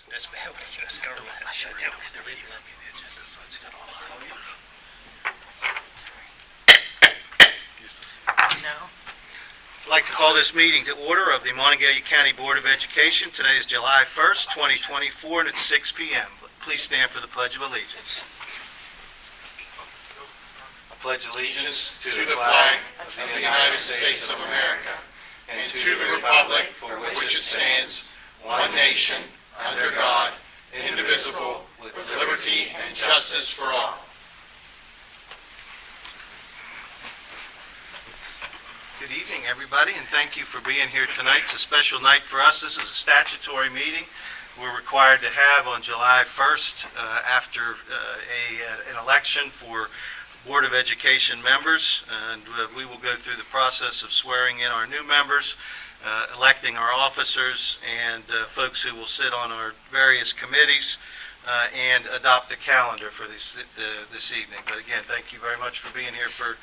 That's bad with the U.S. government. No. I'd like to call this meeting to order of the Monongalia County Board of Education. Today is July 1st, 2024, and it's 6 p.m. Please stand for the Pledge of Allegiance. I pledge allegiance to the flag of the United States of America and to the republic for which it stands, one nation, under God, indivisible, with liberty and justice for all. Good evening, everybody, and thank you for being here tonight. It's a special night for us. This is a statutory meeting we're required to have on July 1st after an election for Board of Education members. And we will go through the process of swearing in our new members, electing our officers, and folks who will sit on our various committees, and adopt the calendar for this evening. But again, thank you very much for being here for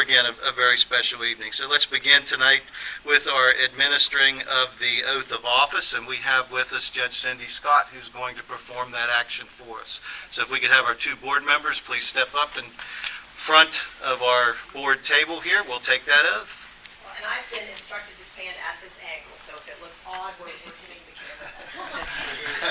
again, a very special evening. So let's begin tonight with our administering of the oath of office, and we have with us Judge Cindy Scott, who's going to perform that action for us. So if we could have our two board members please step up in front of our board table here. We'll take that oath. And I've been instructed to stand at this angle, so if it looks odd, we're hitting the camera.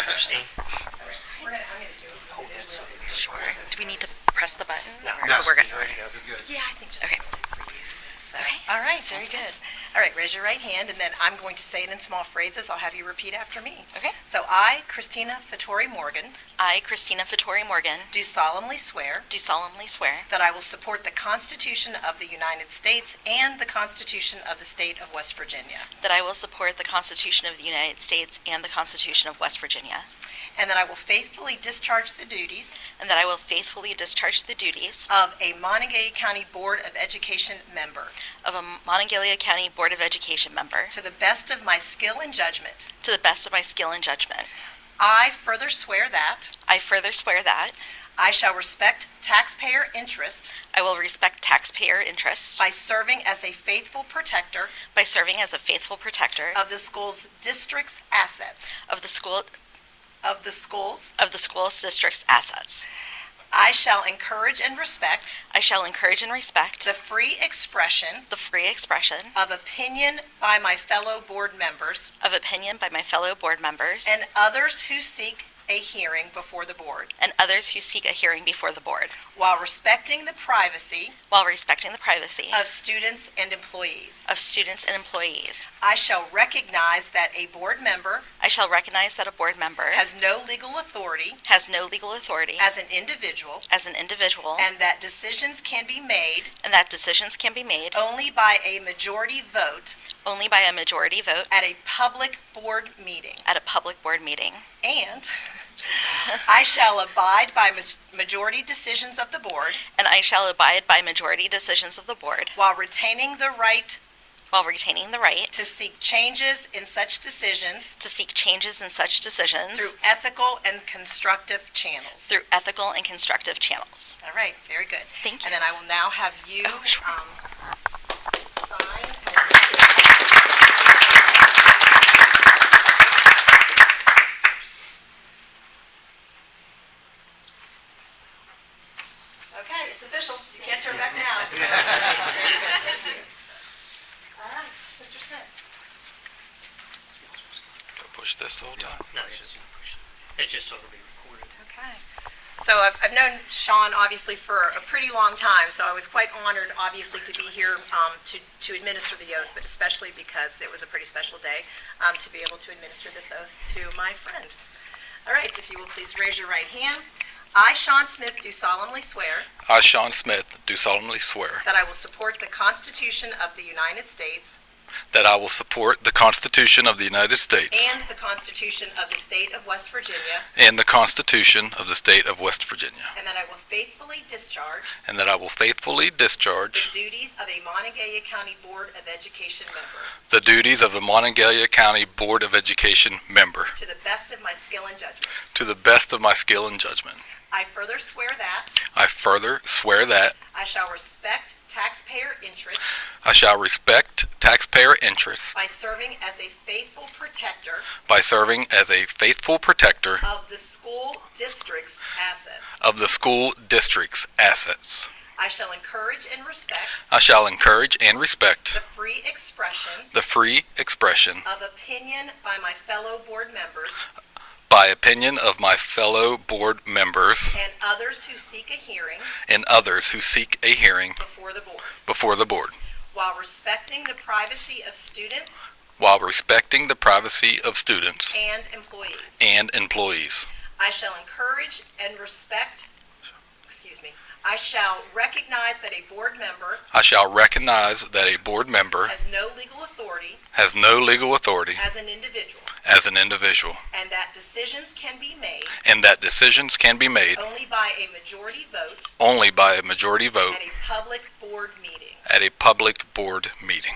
Christine. All right, I'm going to do it. Hold it so they Sure. Do we need to press the button? No. Or- No, we're good. you're ready to go. Good. Yeah, I think just Okay. for you. So, Okay. all right, very good. All right, raise your right hand, and then I'm going to say it in small phrases. I'll have you repeat after me. Okay. So I, Christina Fattori Morgan, I, Christina Fattori Morgan, do solemnly swear do solemnly swear that I will support the Constitution of the United States and the Constitution of the State of West Virginia, that I will support the Constitution of the United States and the Constitution of West Virginia, and that I will faithfully discharge the duties and that I will faithfully discharge the duties of a Monongalia County Board of Education member of a Monongalia County Board of Education member to the best of my skill and judgment. to the best of my skill and judgment. I further swear that I further swear that I shall respect taxpayer interest I will respect taxpayer interests by serving as a faithful protector by serving as a faithful protector of the school's district's assets. of the school's district's assets. I shall encourage and respect I shall encourage and respect the free expression the free expression of opinion by my fellow board members of opinion by my fellow board members and others who seek a hearing before the board, and others who seek a hearing before the board, while respecting the privacy while respecting the privacy of students and employees. of students and employees. I shall recognize that a board member I shall recognize that a board member has no legal authority has no legal authority as an individual, as an individual, and that decisions can be made and that decisions can be made only by a majority vote only by a majority vote at a public board meeting. at a public board meeting. And I shall abide by majority decisions of the board And I shall abide by majority decisions of the board while retaining the right while retaining the right to seek changes in such decisions to seek changes in such decisions through ethical and constructive channels. through ethical and constructive channels. All right, very good. Thank you. And then I will now have you sure. sign. Okay, it's official. You can't turn back now. So. Very good. Thank you. All right, Mr. Smith. Go push this the whole time. No, it's just so it'll be recorded. Okay. So I've known Sean obviously for a pretty long time, so I was quite honored obviously to be here to administer the oath, but especially because it was a pretty special day to be able to administer this oath to my friend. All right, if you will please raise your right hand. I, Sean Smith, do solemnly swear I, Sean Smith, do solemnly swear that I will support the Constitution of the United States that I will support the Constitution of the United States and the Constitution of the State of West Virginia, and the Constitution of the State of West Virginia, and that I will faithfully discharge and that I will faithfully the discharge duties of a Monongalia County Board of Education member the duties of a Monongalia County Board of Education member to the best of my skill and judgment. to the best of my skill and judgment. I further swear that I further swear that I shall respect taxpayer interest I shall respect taxpayer interests by serving as a faithful protector by serving as a faithful protector of the school district's assets. of the school district's assets. I shall encourage and respect I shall encourage and the respect free expression the free expression of opinion by my fellow board members by opinion of my fellow board members and others who seek a hearing and others who seek a hearing before the board, before the board, while respecting the privacy of students while respecting the privacy of students and employees. and employees. I shall encourage and respect, I shall recognize that a board member I shall recognize that a board member has no legal authority has no legal authority as an individual, as an individual, and that decisions can be made and that decisions can be made only by a majority vote only by a majority vote at a public board meeting. at a public board meeting.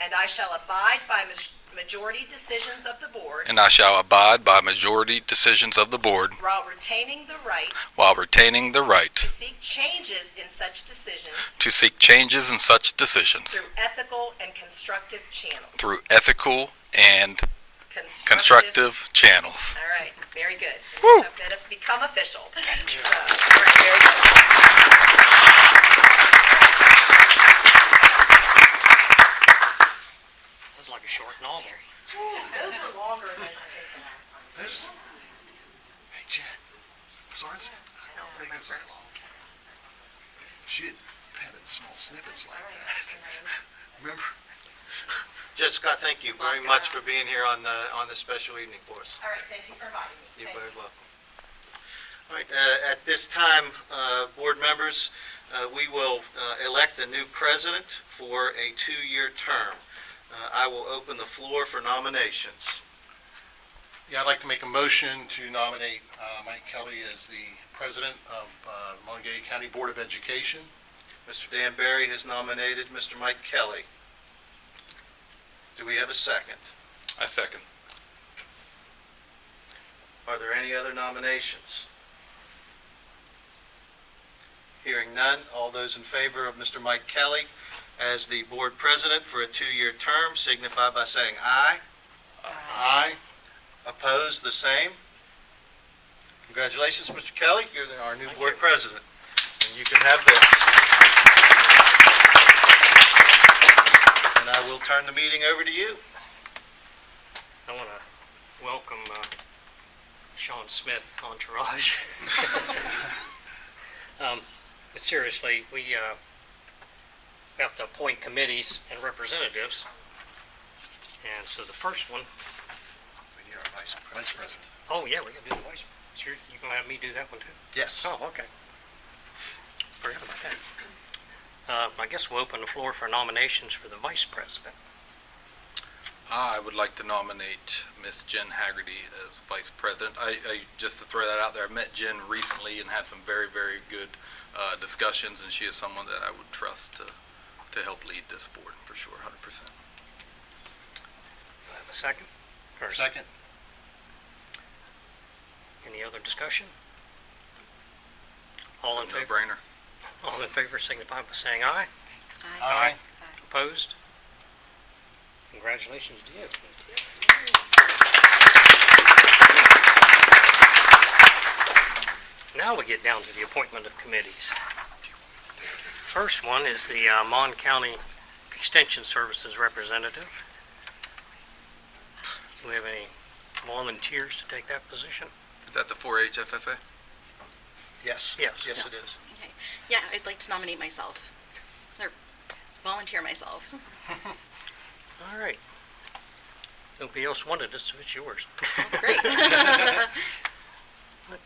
And I shall abide by majority decisions of the board And I shall abide by majority decisions of the board while retaining the right while retaining the right to seek changes in such decisions to seek changes in such decisions through ethical and constructive channels. through ethical and constructive channels. All right, very good. Woo. I've become official. So, all right, very good. That was like a short novel. Those were longer than I think the last time. Hey, Jen, Sarge, I don't think it was that long. She didn't have it in small snippets like that. Remember? Judge Scott, thank you very much for being here on this special evening for us. All right, thank you for inviting me. You're Thank very welcome. All right, at this time, board members, we will elect a new president for a 2-year term. I will open the floor for nominations. Yeah, I'd like to make a motion to nominate Mike Kelly as the president of the Monongalia County Board of Education. Mr. Dan Barry has nominated Mr. Mike Kelly. Do we have a second? I second. Are there any other nominations? Hearing none, all those in favor of Mr. Mike Kelly as the board president for a 2-year term signify by saying aye. Aye. Opposed, the same. Congratulations, Mr. Kelly, you're our new board president, and you can have this. And I will turn the meeting over to you. I want to welcome Sean Smith entourage. But seriously, we have to appoint committees and representatives. And so the first one, We need our vice president. oh yeah, we can do the vice. So you're going to have me do that one too? Yes. Oh, okay. Forgot about that. I guess we'll open the floor for nominations for the vice president. I would like to nominate Miss Jen Haggerty as vice president. I just to throw that out there, I met Jen recently and had some very, very good discussions, and she is someone that I would trust to help lead this board for sure, 100%. Do I have a second? Or Second. Any other discussion? All in It's a favor? no-brainer. All in favor signify by saying aye. Aye. Opposed? Congratulations to you. Now we get down to the appointment of committees. First one is the Mon County Extension Services representative. Do we have any volunteers to take that position? Is that the 4-H FFA? Yes. Yes. Yes, it is. Okay. Yeah, I'd like to nominate myself, or volunteer myself. All right. Nobody else wanted it, so it's yours. Great.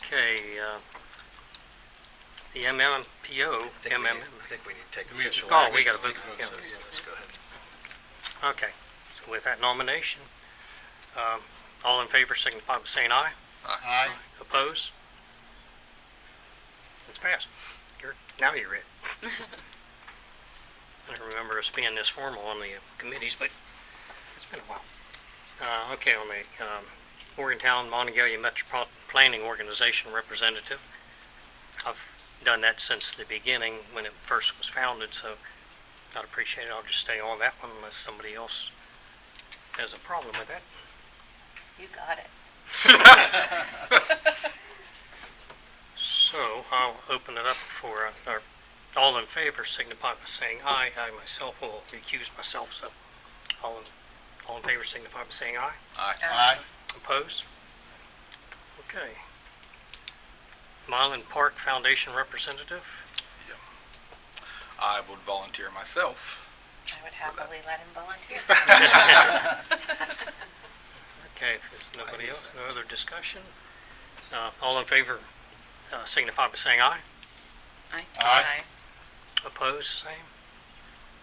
Okay, the MMPO, I think we need to take We have to official Oh, action. we gotta vote. So, Yeah. yeah, let's go ahead. Okay, so with that nomination, all in favor signify by saying aye. Aye. Opposed? It's passed. Now you're it. I don't remember us being this formal on the committees, but it's been a while. Okay, on the Morgantown Monongalia Metropolitan Planning Organization representative, I've done that since the beginning when it first was founded, so I'd appreciate it. I'll just stay on that one unless somebody else has a problem with that. You got it. So I'll open it up for, all in favor signify by saying aye. I myself will recuse myself, so all in favor signify by saying aye. Aye. Aye. Opposed? Okay. Mylan Park Foundation representative. I would volunteer myself. I would happily let him volunteer. Okay, if there's nobody else, no other discussion. All in favor signify by saying aye. Aye. Opposed, same.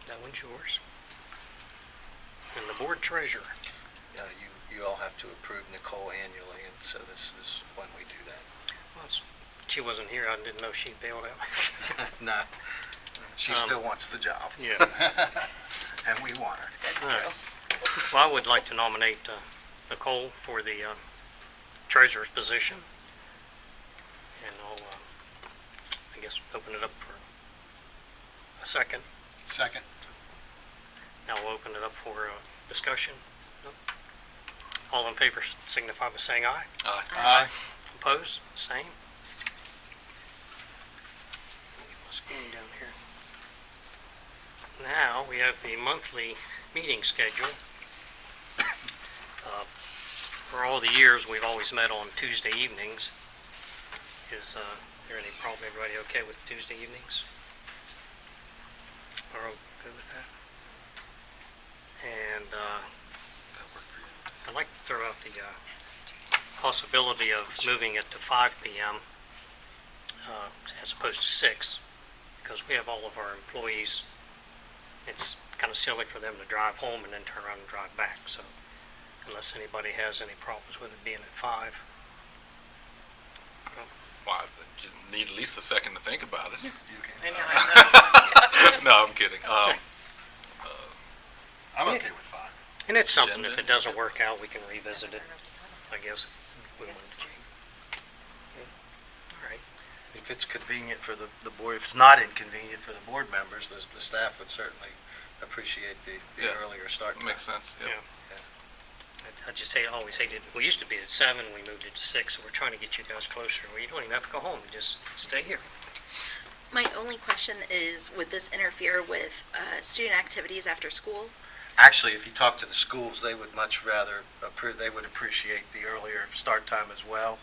That one's yours. And the board treasurer. You all have to approve Nicole annually, and so this is when we do that. Well, she wasn't here. I didn't know she bailed out. No, she still wants the job, Yeah. and we want her. All right. Well, I would like to nominate Nicole for the treasurer's position. And I'll, I guess, open it up for a second. Second. Now we'll open it up for discussion. Nope. All in favor signify by saying aye. Aye. Aye. Opposed? Same. Get my screen down here. Now we have the monthly meeting schedule. For all the years, we've always met on Tuesday evenings. Is there any problem? Everybody okay with Tuesday evenings? Are all good with that? And I'd like to throw out the possibility of moving it to 5 p.m. As opposed to 6, because we have all of our employees. It's kind of silly for them to drive home and then turn around and drive back. So unless anybody has any problems with it being at 5. Well, I just need at least a second to think about it. You I can. know, I know. No, I'm kidding. I'm okay with 5. And it's something, Agenda. if it doesn't work out, we can revisit it, I guess. We wanted to change. Yeah. All right. If it's convenient for the board, if it's not inconvenient for the board members, the staff would certainly appreciate the Yeah. earlier start time. Makes sense. Yeah. Yeah. I just always hated, we used to be at 7, we moved it to 6, so we're trying to get you guys closer. Well, you don't even have to go home, you just stay here. My only question is, would this interfere with student activities after school? Actually, if you talk to the schools, they would much rather, they would appreciate the earlier start time as well.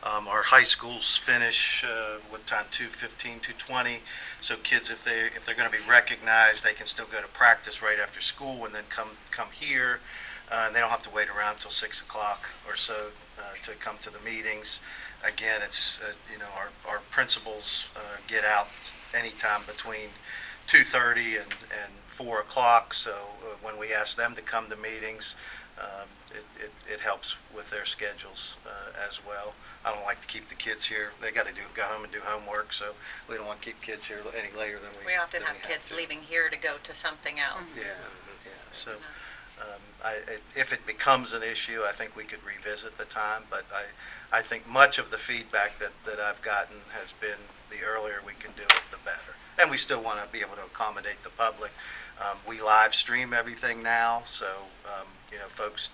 Our high schools finish, what time, 2:15, 2:20, so kids, if they're going to be recognized, they can still go to practice right after school and then come here, and they don't have to wait around till 6 o'clock or so to come to the meetings. Again, it's, our principals get out anytime between 2:30 and 4 o'clock, so when we ask them to come to meetings, it helps with their schedules as well. I don't like to keep the kids here. They got to go home and do homework, so we don't want to keep kids here any later than we We often than have we kids to. leaving here to go to something else. Yeah, so if it becomes an issue, I think we could revisit the time, but I think much of the feedback that I've gotten has been the earlier we can do it, the better. And we still want to be able to accommodate the public. We live stream everything now, so folks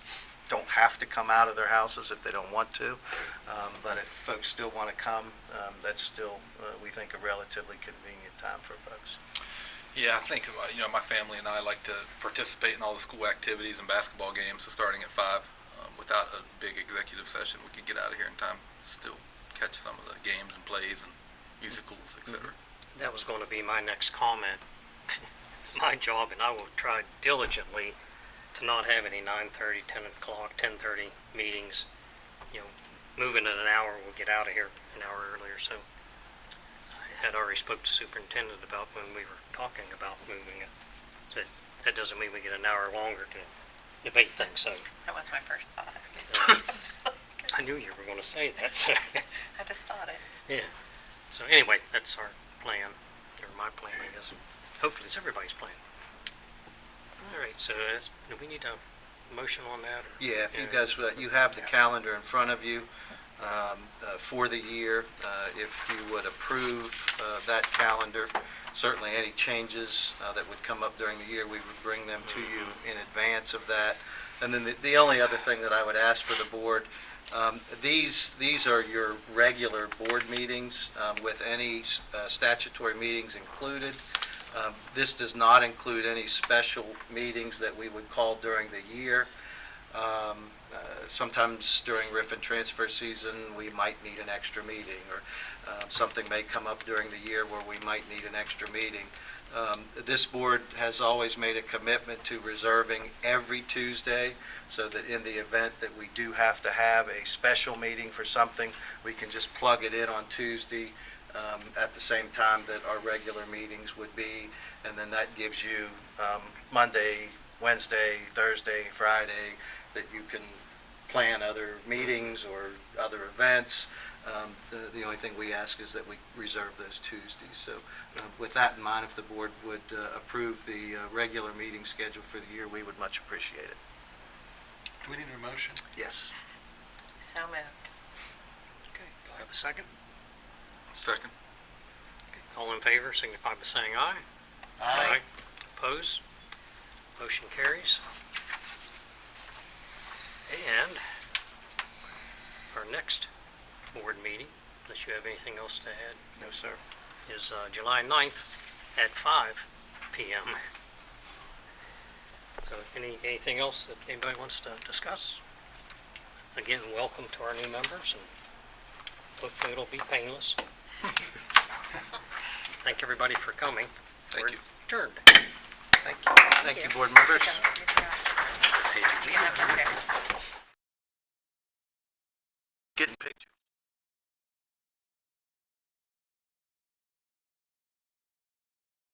don't have to come out of their houses if they don't want to. But if folks still want to come, that's still, we think, a relatively convenient time for folks. Yeah, I think, my family and I like to participate in all the school activities and basketball games, so starting at 5, without a big executive session, we could get out of here in time, still catch some of the games and plays and musicals, etc. That was going to be my next comment. My job, and I will try diligently to not have any 9:30, 10 o'clock, 10:30 meetings. Moving in an hour, we'll get out of here an hour earlier. So I had already spoke to superintendent about when we were talking about moving it. So that doesn't mean we get an hour longer to debate things. So That was my first thought. I knew you were going to say that. So I just thought it. yeah. So anyway, that's our plan, or my plan, I guess. Hopefully it's everybody's plan. All right, so do we need a motion on that? Or? Yeah, if you guys, you have the calendar in front of you. for the year. If you would approve that calendar, certainly any changes that would come up during the year, we would bring them to you in advance of that. And then the only other thing that I would ask for the board, these are your regular board meetings with any statutory meetings included. This does not include any special meetings that we would call during the year. Sometimes during RIF and transfer season, we might need an extra meeting, or something may come up during the year where we might need an extra meeting. This board has always made a commitment to reserving every Tuesday, so that in the event that we do have to have a special meeting for something, we can just plug it in on Tuesday at the same time that our regular meetings would be, and then that gives you Monday, Wednesday, Thursday, Friday, that you can plan other meetings or other events. The only thing we ask is that we reserve those Tuesdays. So with that in mind, if the board would approve the regular meeting schedule for the year, we would much appreciate it. Do we need a motion? Yes. So moved. Okay, do I have a second? Second. Okay, all in favor signify by saying aye. Oppose? Motion carries. And our next board meeting, unless you have anything else to add, No, sir. is July 9th at 5 p.m. So anything else that anybody wants to discuss? Again, welcome to our new members, and hopefully it'll be painless. Thank everybody for coming. Thank We're you. adjourned. Thank you. Thank you, board members. You can have one there. Getting pictures.